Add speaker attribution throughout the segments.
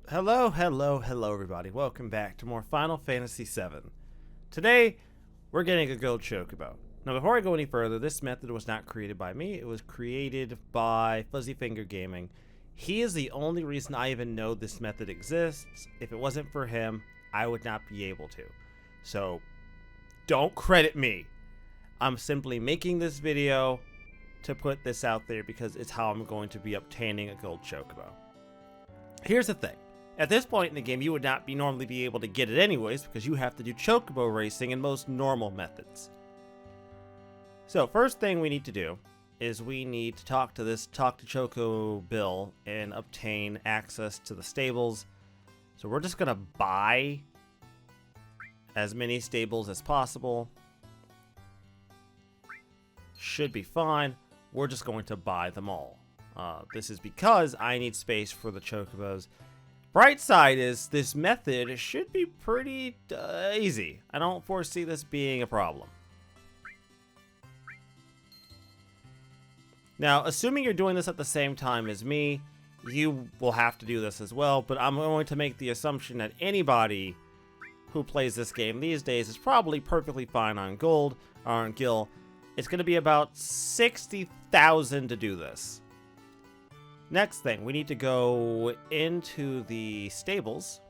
Speaker 1: Hello everybody. Welcome back to more Final Fantasy VII. Today, we're getting a Gold Chocobo. Now before I go any further, this method was not created by me. It was created by Fuzzy Finger Gaming. He is the only reason I even know this method exists. If it wasn't for him, I would not be able to. So, don't credit me. I'm simply making this video to put this out there because it's how I'm going to be obtaining a Gold Chocobo. Here's the thing. At this point in the game, you would not normally be able to get it anyways because you have to do Chocobo racing in most normal methods. So first thing we need to do is we need to talk to Choco Bill and obtain access to the stables. So we're just going to buy as many stables as possible. Should be fine. We're just going to buy them all. This is because I need space for the Chocobos. Bright side is this method should be pretty easy. I don't foresee this being a problem. Now, assuming you're doing this at the same time as me, you will have to do this as well, but I'm going to make the assumption that anybody who plays this game these days is probably perfectly fine on Gold or on Gil. It's going to be about 60,000 to do this. Next thing, we need to go into the stables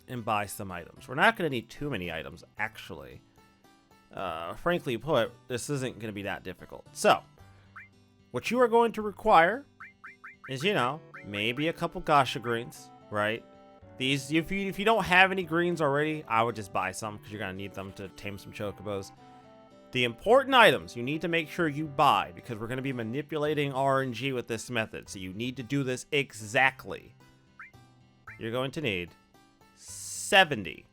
Speaker 1: and buy some items. We're not going to need too many items, actually. Frankly put, this isn't going to be that difficult. So, what you are going to require is, maybe a couple Gasha greens, right? These, if you don't have any greens already, I would just buy some because you're going to need them to tame some Chocobos. The important items you need to make sure you buy because we're going to be manipulating RNG with this method. So you need to do this exactly. You're going to need 70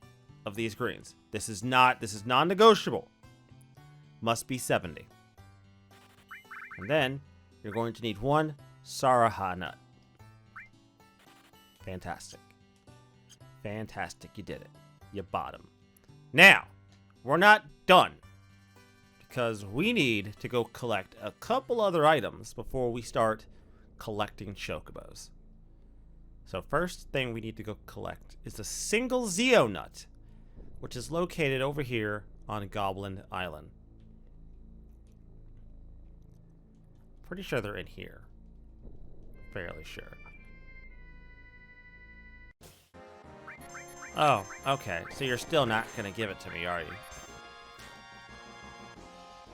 Speaker 1: of these greens. This is non-negotiable. Must be 70. And then you're going to need one Saraha nut. Fantastic. Fantastic, you did it. You bought them. Now, we're not done. Because we need to go collect a couple other items before we start collecting Chocobos. So first thing we need to go collect is a single Zeo nut, which is located over here on Goblin Island. Pretty sure they're in here. Fairly sure. Oh, okay. So you're still not going to give it to me, are you?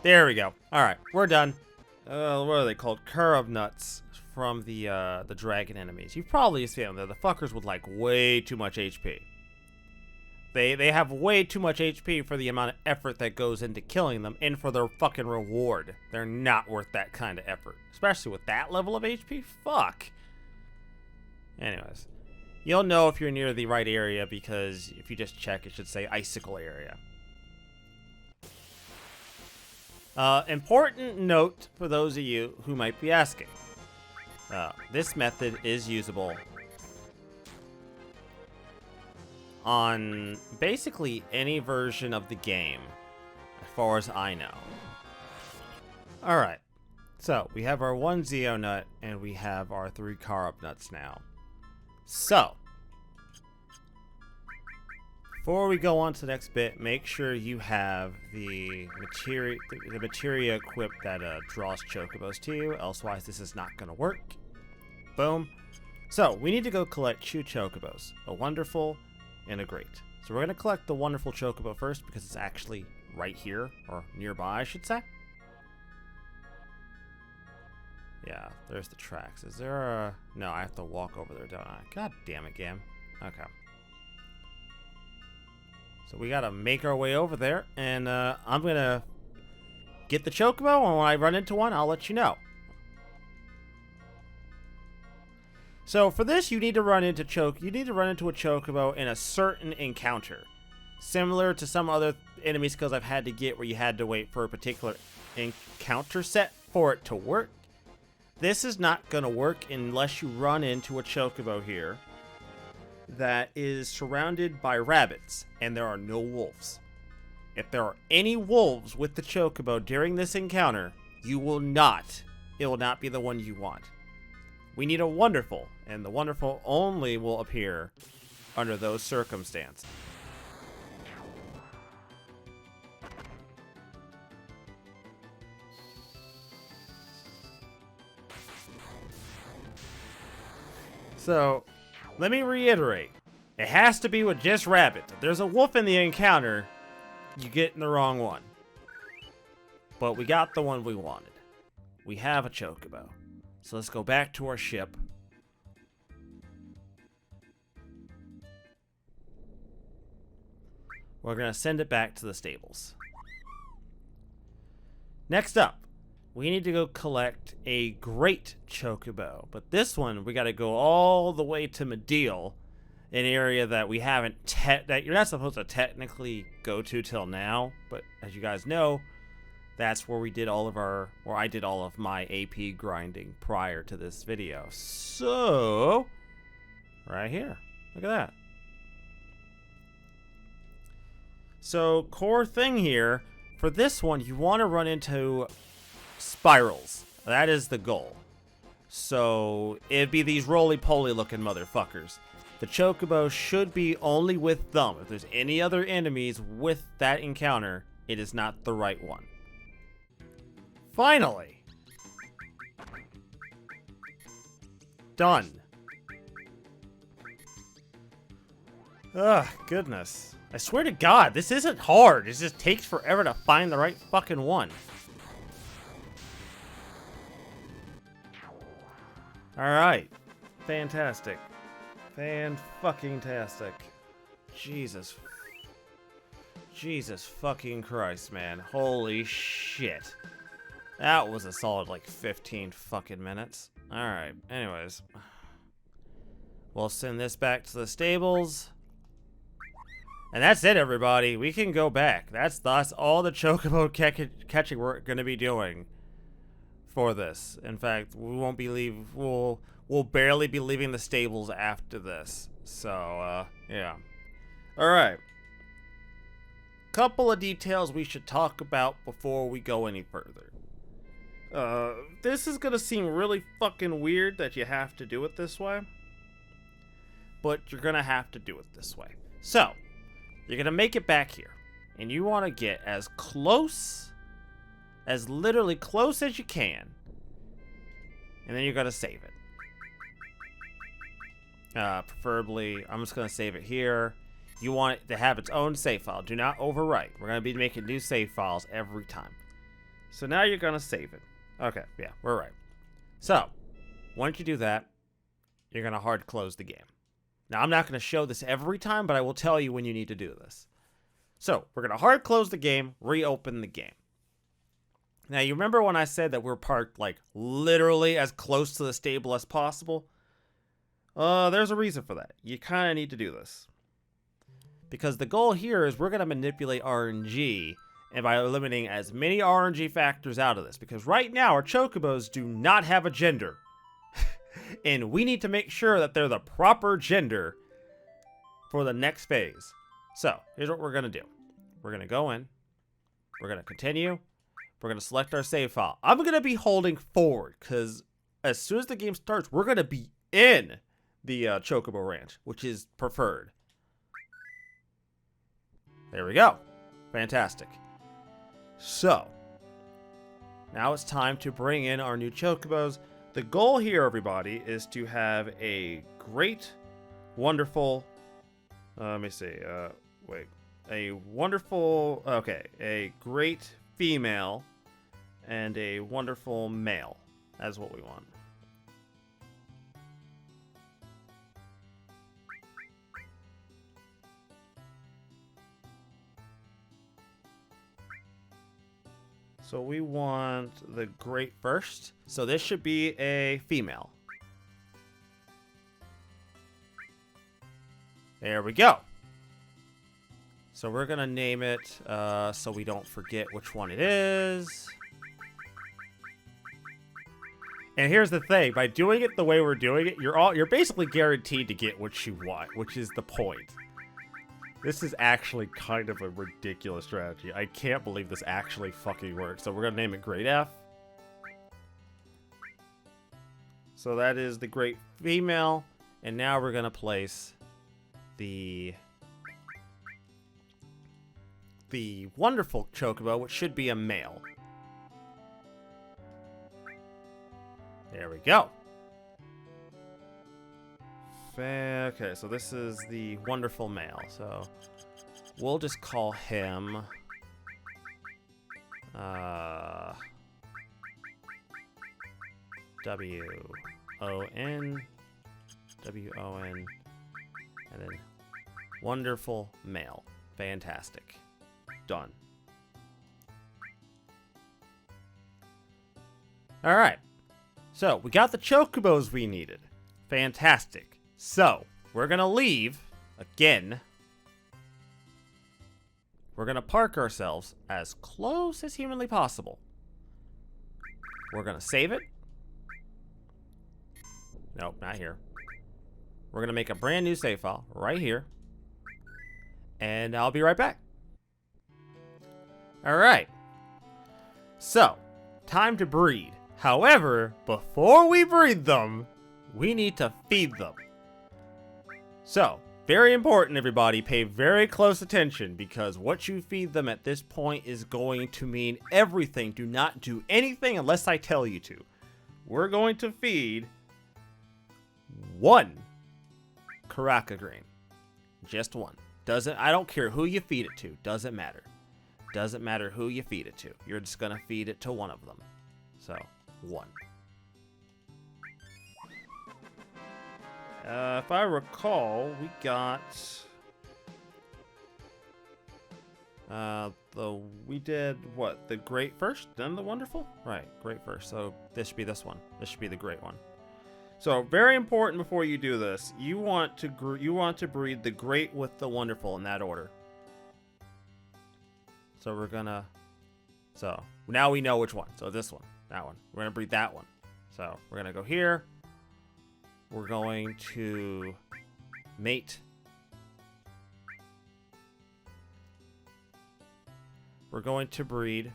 Speaker 1: There we go. Alright, we're done. What are they called? Curve nuts from the dragon enemies. You've probably seen them. The fuckers with, like, way too much HP. They have way too much HP for the amount of effort that goes into killing them and for their fucking reward. They're not worth that kind of effort. Especially with that level of HP? Fuck. Anyways. You'll know if you're near the right area because if you just check, it should say Icicle area. Important note for those of you who might be asking. This method is usable on basically any version of the game, as far as I know. Alright, so we have our one Zeo nut and we have our 3 Karup nuts now. So, before we go on to the next bit, make sure you have the materia equipped that draws Chocobos to you, elsewise this is not going to work. Boom. So, we need to go collect 2 Chocobos, a Wonderful and a Great. So we're going to collect the Wonderful Chocobo first because it's actually right here, or nearby I should say. Yeah, there's the tracks. Is there a... No, I have to walk over there, don't I? God damn it, game. Okay. So we gotta make our way over there, and I'm gonna get the Chocobo, and when I run into one, I'll let you know. So for this, you need to run into a Chocobo in a certain encounter, similar to some other enemies because I've had to get where you had to wait for a particular encounter set for it to work. This is not gonna work unless you run into a Chocobo here that is surrounded by rabbits, and there are no wolves. If there are any wolves with the Chocobo during this encounter, it will not be the one you want. We need a wonderful, and the wonderful only will appear under those circumstances. So, let me reiterate. It has to be with just rabbit. If there's a wolf in the encounter, you get in the wrong one. But we got the one we wanted. We have a chocobo. So let's go back to our ship. We're going to send it back to the stables. Next up, we need to go collect a great chocobo. But this one, we got to go all the way to Medill, an area that we haven't, that you're not supposed to technically go to till now. But as you guys know, that's where we did all of our, or I did all of my AP grinding prior to this video. So, right here, look at that. So, core thing here, for this one, you want to run into spirals. That is the goal. So, it'd be these roly-poly looking motherfuckers. The chocobo should be only with them. If there's any other enemies with that encounter, it is not the right one. Finally! Done. Ugh, goodness. I swear to God, this isn't hard. It just takes forever to find the right fucking one. Alright. Fantastic. Fan-fucking-tastic. Jesus. Jesus fucking Christ, man. Holy shit. That was a solid, like, 15 fucking minutes. Alright, anyways. We'll send this back to the stables. And that's it, everybody. We can go back. That's all the chocobo catching we're going to be doing for this. In fact, we won't be we'll barely be leaving the stables after this. So, yeah. Alright. Couple of details we should talk about before we go any further. This is gonna seem really fucking weird that you have to do it this way. But you're gonna have to do it this way. So, you're gonna make it back here. And you wanna get as close, as literally close as you can. And then you're gonna save it. Preferably, I'm just gonna save it here. You want it to have its own save file. Do not overwrite. We're gonna be making new save files every time. So now you're gonna save it. Okay, yeah, we're right. So, once you do that, you're going to hard close the game. Now, I'm not going to show this every time, but I will tell you when you need to do this. So, we're going to hard close the game, reopen the game. Now, you remember when I said that we're parked, like, literally as close to the stable as possible? There's a reason for that. You kind of need to do this. Because the goal here is we're going to manipulate RNG, and by eliminating as many RNG factors out of this. Because right now, our chocobos do not have a gender. And we need to make sure that they're the proper gender for the next phase. So, here's what we're going to do. We're going to go in. We're going to continue. We're going to select our save file. I'm going to be holding forward. Because as soon as the game starts, we're going to be in the Chocobo Ranch. Which is preferred. There we go. Fantastic. So, now it's time to bring in our new chocobos. The goal here, everybody, is to have a great, wonderful, let me see, a wonderful, a great female and a wonderful male. That's what we want. So we want the great first. So this should be a female. There we go. So we're going to name it so we don't forget which one it is. And here's the thing. By doing it the way we're doing it, you're basically guaranteed to get what you want, which is the point. This is actually kind of a ridiculous strategy. I can't believe this actually fucking works. So we're going to name it Great F. So that is the great female. And now we're going to place the wonderful chocobo, which should be a male. There we go. Okay, so this is the wonderful male. So we'll just call him W-O-N, W-O-N, and then wonderful male. Fantastic. Done. All right. So we got the chocobos we needed. Fantastic. So we're going to leave again. We're going to park ourselves as close as humanly possible. We're going to save it. Nope, not here. We're going to make a brand new save file right here. And I'll be right back. All right. So, time to breed. However, before we breed them, we need to feed them. So, very important, everybody. Pay very close attention because what you feed them at this point is going to mean everything. Do not do anything unless I tell you to. We're going to feed one Karaka green. Just one. I don't care who you feed it to. Doesn't matter. Doesn't matter who you feed it to. You're just going to feed it to one of them. So, one. If I recall, we got we did what? The great first, then the wonderful? Right, great first. So this should be this one. This should be the great one. So very important before you do this, you want to breed the great with the wonderful in that order. So we're gonna now we know which one. So this one, that one. We're gonna breed that one. So we're gonna go here. We're going to mate. We're going to breed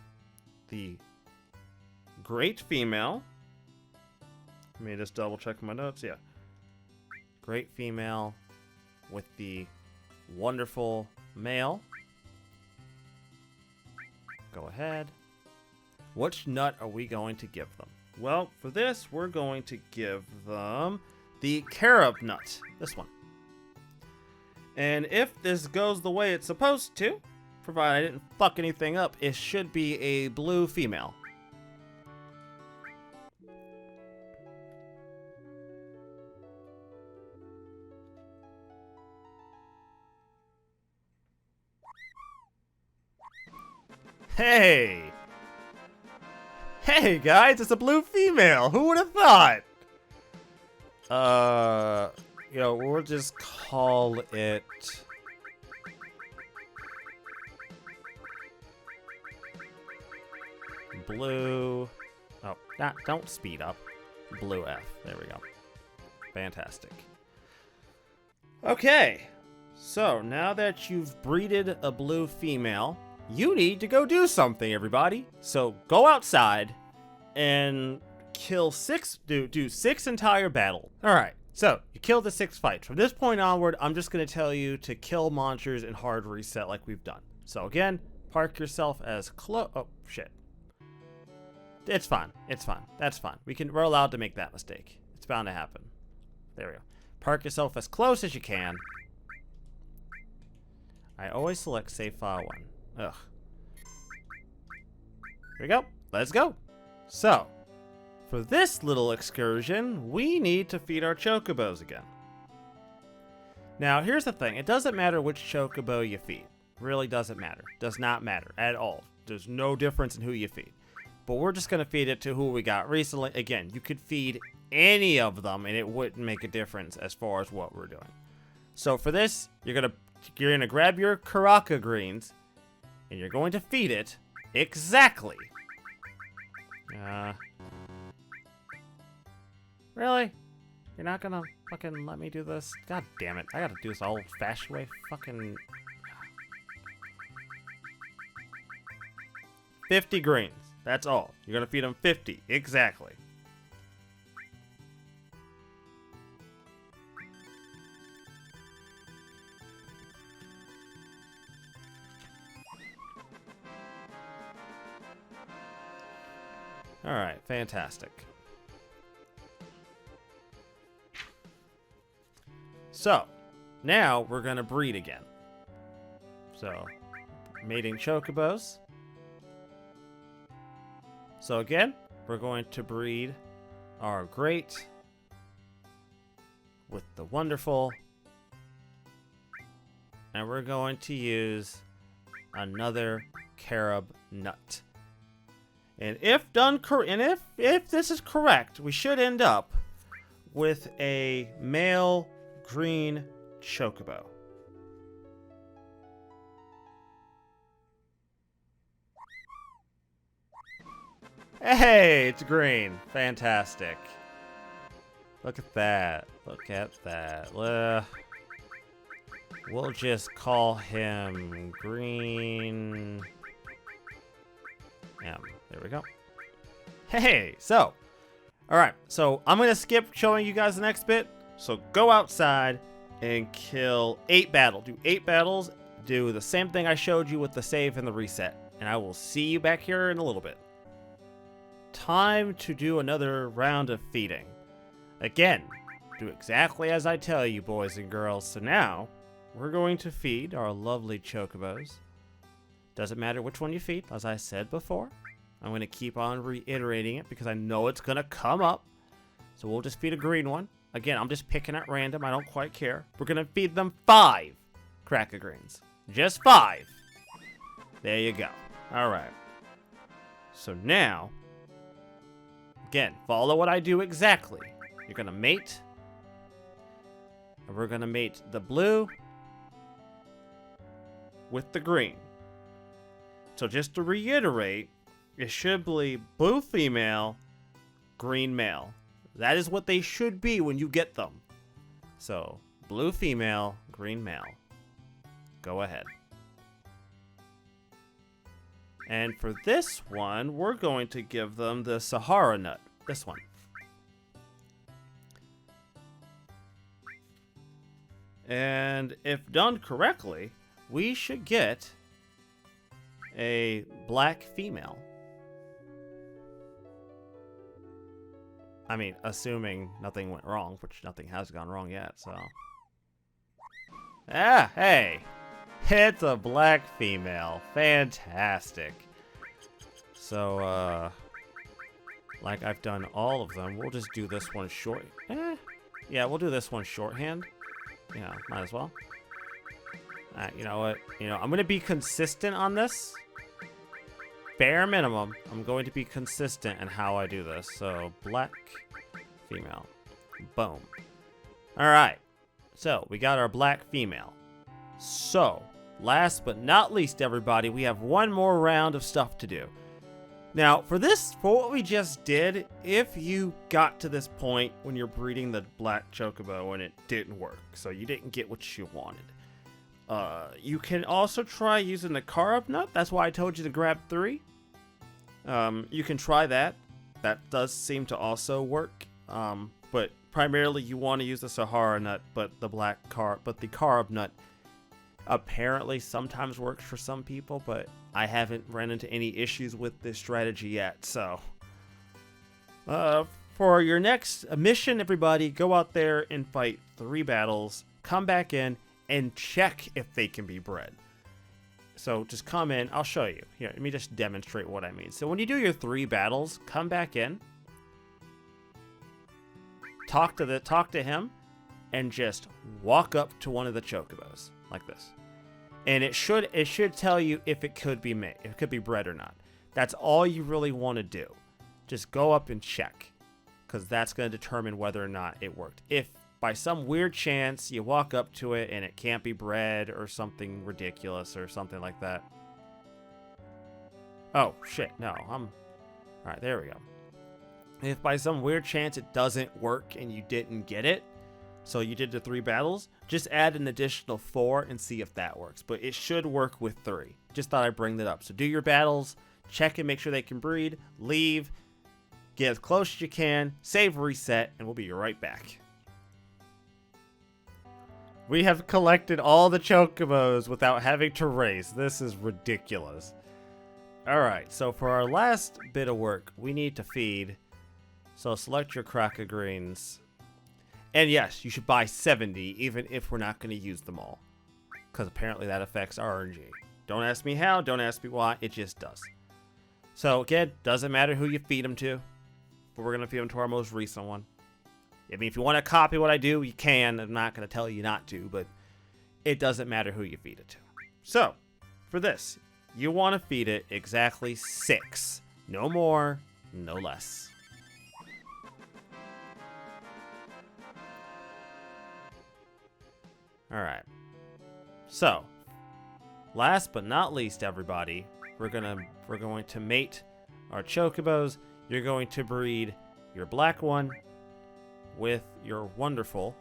Speaker 1: the great female. Let me just double check my notes. Yeah. Great female with the wonderful male. Go ahead. Which nut are we going to give them? Well, for this, we're going to give them the carob nut. This one. And if this goes the way it's supposed to, provided I didn't fuck anything up, it should be a blue female. Hey! Hey guys, it's a blue female! Who would have thought? We'll just call it blue. Oh, don't speed up. Blue F. There we go. Fantastic. Okay. So, now that you've breeded a blue female, you need to go do something, everybody. So, go outside and kill do 6 entire battles. Alright, so, you killed the 6 fights. From this point onward, I'm just going to tell you to kill monsters and hard reset like we've done. So, again, park yourself as close. Oh, shit. It's fine. It's fine. That's fine. We're allowed to make that mistake. It's bound to happen. There we go. Park yourself as close as you can. I always select save file 1. Ugh. Here we go. Let's go. So, for this little excursion, we need to feed our chocobos again. Now, here's the thing. It doesn't matter which chocobo you feed. Really doesn't matter. Does not matter at all. There's no difference in who you feed. But we're just going to feed it to who we got recently. Again, you could feed any of them and it wouldn't make a difference as far as what we're doing. So for this, you're going to grab your Karaka greens and you're going to feed it exactly. Really? You're not going to fucking let me do this? God damn it. I got to do this old-fashioned way. Fucking 50 greens. That's all. You're going to feed them 50. Exactly. Alright, fantastic. So, now we're going to breed again. So, mating chocobos. So again, we're going to breed our great with the wonderful. And we're going to use another carob nut. And if done if this is correct, we should end up with a male green chocobo. Hey, it's green. Fantastic. Look at that. Look at that. We'll just call him Green M. There we go. Hey, so. Alright, so I'm going to skip showing you guys the next bit. So go outside and kill 8 battles. Do 8 battles. Do the same thing I showed you with the save and the reset. And I will see you back here in a little bit. Time to do another round of feeding. Again, do exactly as I tell you, boys and girls. So now, we're going to feed our lovely chocobos. Doesn't matter which one you feed, as I said before. I'm going to keep on reiterating it because I know it's going to come up. So we'll just feed a green one. Again, I'm just picking at random. I don't quite care. We're going to feed them 5 cracker greens. Just 5. There you go. All right. So now, again, follow what I do exactly. You're going to mate. And we're going to mate the blue with the green. So just to reiterate, it should be blue female, green male. That is what they should be when you get them. So, blue female, green male. Go ahead. And for this one, we're going to give them the Sahara nut. This one. And if done correctly, we should get a black female. I mean, assuming nothing went wrong, which nothing has gone wrong yet, so. Ah, hey. It's a black female. Fantastic. So, like I've done all of them, we'll just do this one short. Yeah, we'll do this one shorthand. Yeah, might as well. You know what? I'm going to be consistent on this. Bare minimum, I'm going to be consistent in how I do this. So, black female. Boom. Alright. So, we got our black female. So, last but not least, everybody, we have one more round of stuff to do. Now, for what we just did, if you got to this point when you're breeding the black chocobo and it didn't work, so you didn't get what you wanted, you can also try using the carob nut. That's why I told you to grab 3. You can try that. That does seem to also work. But primarily you want to use the Sahara nut, but the carob nut apparently sometimes works for some people, but I haven't run into any issues with this strategy yet. So, for your next mission, everybody, go out there and fight 3 battles, come back in, and check if they can be bred. So just come in, I'll show you. Here, let me just demonstrate what I mean. So when you do your 3 battles, come back in, talk to him, and just walk up to one of the chocobos like this. And it should tell you if it could be made, if it could be bred or not. That's all you really want to do. Just go up and check, because that's going to determine whether or not it worked. If by some weird chance you walk up to it and it can't be bred or something ridiculous or something like that. Oh, shit, no, alright, there we go. If by some weird chance it doesn't work and you didn't get it, so you did the 3 battles, just add an additional 4 and see if that works. But it should work with 3. Just thought I'd bring that up. So do your battles, check and make sure they can breed, leave, get as close as you can, save, reset, and we'll be right back. We have collected all the chocobos without having to race. This is ridiculous. Alright, so for our last bit of work, we need to feed. So select your cracker greens. And yes, you should buy 70, even if we're not going to use them all. Because apparently that affects RNG. Don't ask me how, don't ask me why, it just does. So again, doesn't matter who you feed them to. But we're going to feed them to our most recent one. I mean, if you want to copy what I do, you can. I'm not going to tell you not to, but it doesn't matter who you feed it to. So, for this, you want to feed it exactly 6. No more, no less. Alright. So, last but not least, everybody, we're going to mate our chocobos. You're going to breed your black one with your wonderful.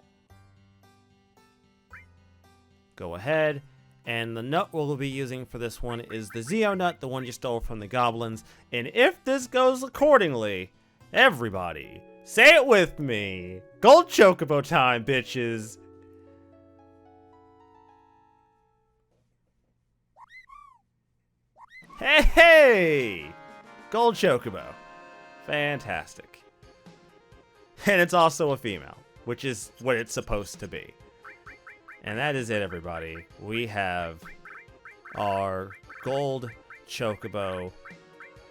Speaker 1: Go ahead. And the nut we'll be using for this one is the Zeo nut, the one you stole from the goblins. And if this goes accordingly, everybody, say it with me. Gold Chocobo time, bitches. Hey, hey! Gold Chocobo. Fantastic. And it's also a female, which is what it's supposed to be. And that is it, everybody. We have our Gold Chocobo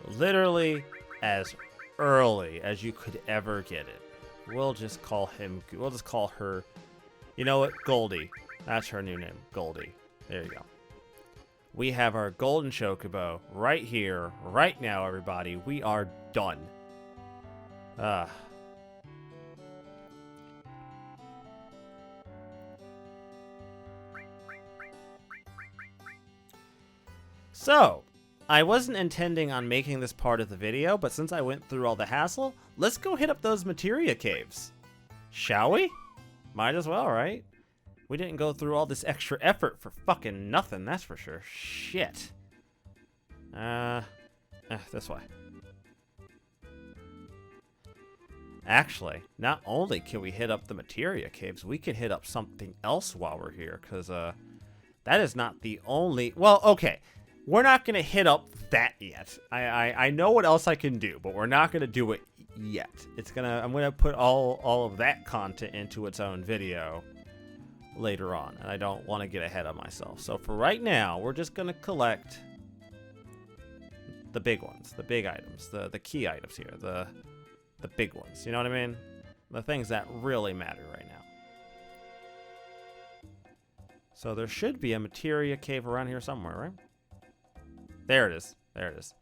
Speaker 1: literally as early as you could ever get it. We'll just call her, you know what, Goldie. That's her new name, Goldie. There you go. We have our golden Chocobo right here, right now, everybody. We are done. So, I wasn't intending on making this part of the video, but since I went through all the hassle, let's go hit up those materia caves. Shall we? Might as well, right? We didn't go through all this extra effort for fucking nothing, that's for sure. Shit. This way. Actually, not only can we hit up the materia caves, we can hit up something else while we're here, because, that is not the only... Well, okay. We're not going to hit up that yet. I know what else I can do, but we're not going to do it yet. I'm going to put all of that content into its own video later on, and I don't want to get ahead of myself. So for right now, we're just going to collect the big ones, the big items, the key items here, the big ones. You know what I mean? The things that really matter right now. So there should be a materia cave around here somewhere, right? There it is. There it is.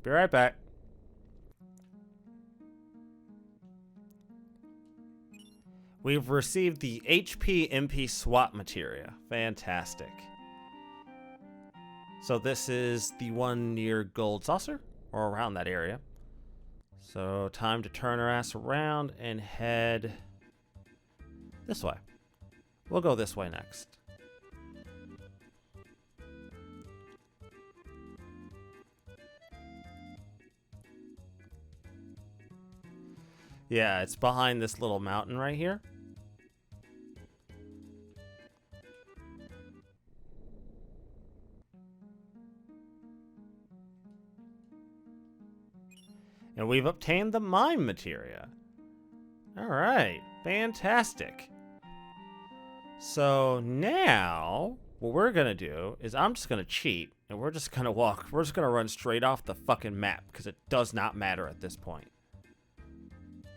Speaker 1: Be right back. We've received the HP MP swap materia. Fantastic. So this is the one near Gold Saucer, or around that area. So time to turn our ass around and head this way. We'll go this way next. Yeah, it's behind this little mountain right here. And we've obtained the mine materia. Alright, fantastic. So now, what we're gonna do is I'm just gonna cheat, and we're just gonna run straight off the fucking map, because it does not matter at this point.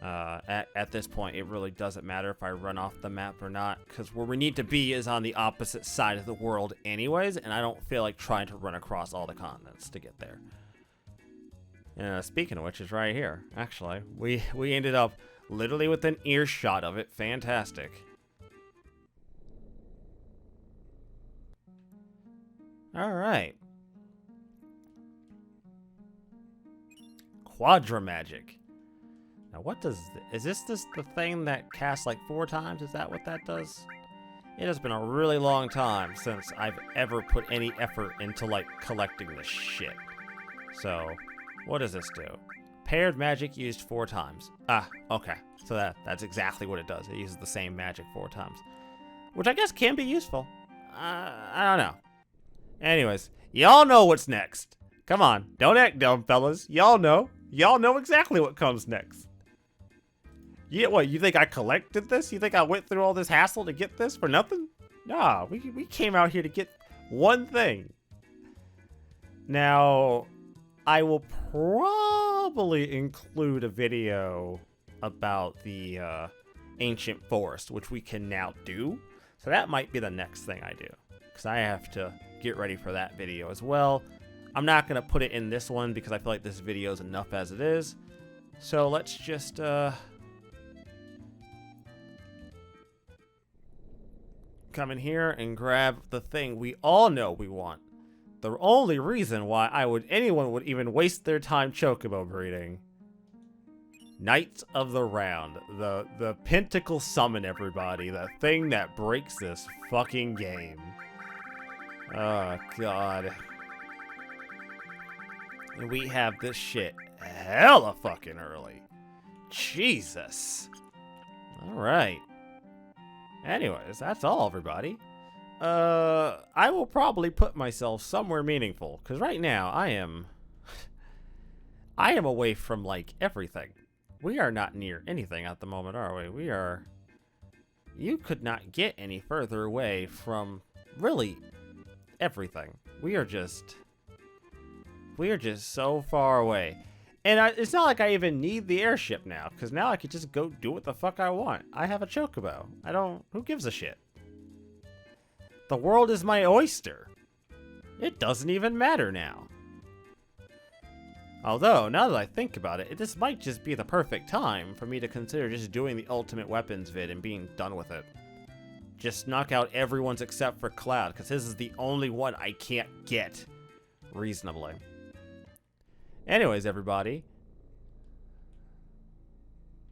Speaker 1: At this point, it really doesn't matter if I run off the map or not, because where we need to be is on the opposite side of the world anyways, and I don't feel like trying to run across all the continents to get there. Speaking of which, it's right here. Actually, we ended up literally within earshot of it. Fantastic. Alright. Quadra Magic. Now what does... Is this the thing that casts like 4 times? Is that what that does? It has been a really long time since I've ever put any effort into, like, collecting this shit. So, what does this do? Paired magic used 4 times. Ah, okay. So that's exactly what it does. It uses the same magic 4 times. Which I guess can be useful. I don't know. Anyways, y'all know what's next. Come on, don't act dumb, fellas. Y'all know. Y'all know exactly what comes next. Yeah, what, you think I collected this? You think I went through all this hassle to get this for nothing? Nah, we came out here to get one thing. Now, I will probably include a video about the ancient forest, which we can now do. So that might be the next thing I do, because I have to get ready for that video as well. I'm not going to put it in this one because I feel like this video is enough as it is. So let's just come in here and grab the thing we all know we want. The only reason why anyone would even waste their time chocobo breeding. Knights of the Round. The Pentacle Summon, everybody. The thing that breaks this fucking game. Oh, God. And we have this shit hella fucking early. Jesus. Alright. Anyways, that's all, everybody. I will probably put myself somewhere meaningful, because right now, I am away from, like, everything. We are not near anything at the moment, are we? You could not get any further away from, really, everything. We are just so far away. And it's not like I even need the airship now, because now I could just go do what the fuck I want. I have a chocobo. Who gives a shit? The world is my oyster. It doesn't even matter now. Although, now that I think about it, this might just be the perfect time for me to consider just doing the ultimate weapons vid and being done with it. Just knock out everyone's except for Cloud, because his is the only one I can't get reasonably. Anyways, everybody.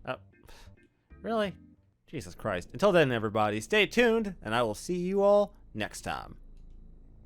Speaker 1: Oh, really? Jesus Christ. Until then, everybody, stay tuned, and I will see you all next time.